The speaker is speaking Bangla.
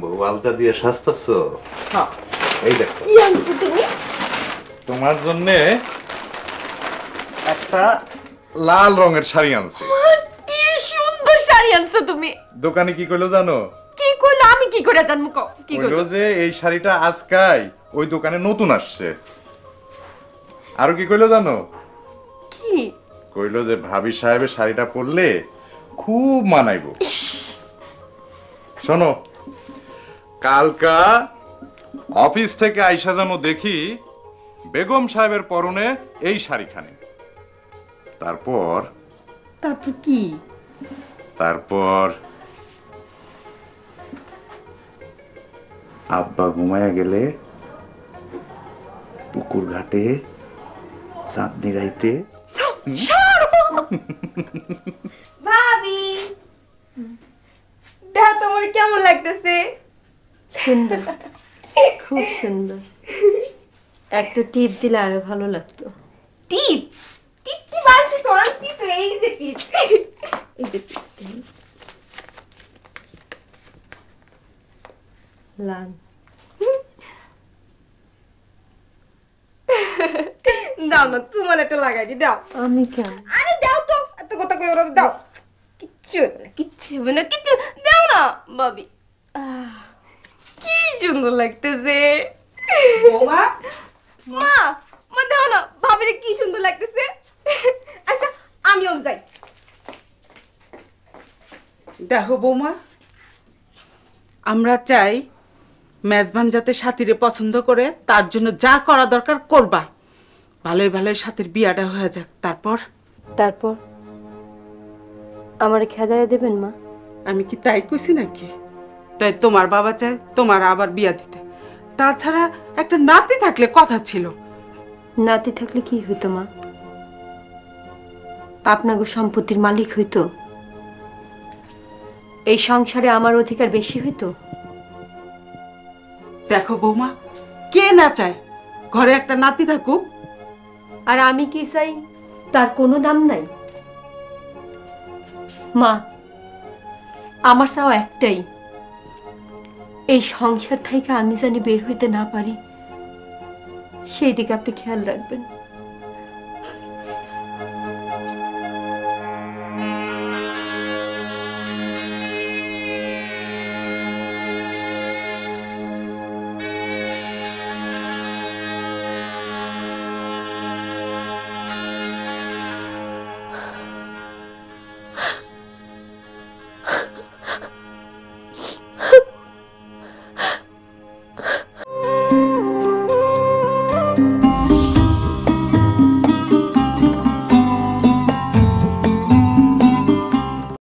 বউ আলতা দিয়ে সাজতেছো? হ্যাঁ। এই দেখো কি আনছো তুমি? তোমার জন্য একটা লাল রঙের শাড়ি আনছি। কি সুন্দর শাড়ি আনছো তুমি। দোকানে কি কইলো জানো? কি কইলো আমি কি করে জানবো? কি কইলো কইলো? যে এই শাড়িটা আজকাই ওই দোকানে নতুন আসছে। আর কি কইলো জানো? কি কইলো যে ভাবি সাহেবের শাড়িটা পরলে খুব মানাইবো। শোনো, কালকা অফিস থেকে আইসা যেন দেখি বেগম সাহেবের পরনে এই শাড়িখানি। তারপর তারপর কি? তারপর আব্বা ঘুমায়া গেলে পুকুর ঘাটে চাঁদনি রাইতে ভাবি দেখো তোমার কেমন লাগতেছে? সুন্দর, খুব সুন্দর। একটা টিপ দিলে আরো ভালো লাগতো। টিপ টিপ কি বানছি তোমার? টিপ এই যে টিপ। এই যে টিপ দিই। লাল। দাও না তোমার একটা লাগাই দি দাও। আমি কেন? আরে দাও তো, এত কথা কই ওরা দাও। কিচ্ছু হবে না, কিচ্ছু হবে না, কিচ্ছু দাও না ভাবি। কি সুন্দর লাগতেছে বৌমা। মা। মা দাও না, ভাবিরে কি সুন্দর লাগতেছে। আচ্ছা আমিও যাই। দেখো বৌমা, আমরা চাই মেজবান যাতে সাথীরে পছন্দ করে, তার জন্য যা করা দরকার করবা। ভালোই ভালোই সাথীর বিয়াটা হয়ে যাক, তারপর তারপর আমারে খেদাইয়া দেবেন মা? আমি কি তাই কইছি নাকি? তাই তোমার বাবা চায় তোমার আবার বিয়া দিতে। তাছাড়া একটা নাতি থাকলে কথা ছিল। নাতি থাকলে কি হইতো মা? আপনাকে সম্পত্তির মালিক হইতো? এই সংসারে আমার অধিকার বেশি হইতো? দেখো বৌমা, কে না চায় ঘরে একটা নাতি থাকুক? আর আমি কি চাই তার কোনো দাম নাই মা। আমার চাও একটাই, এই সংসার থেকে আমি জানি বের হইতে না পারি, সেই দিকে আপনি খেয়াল রাখবেন।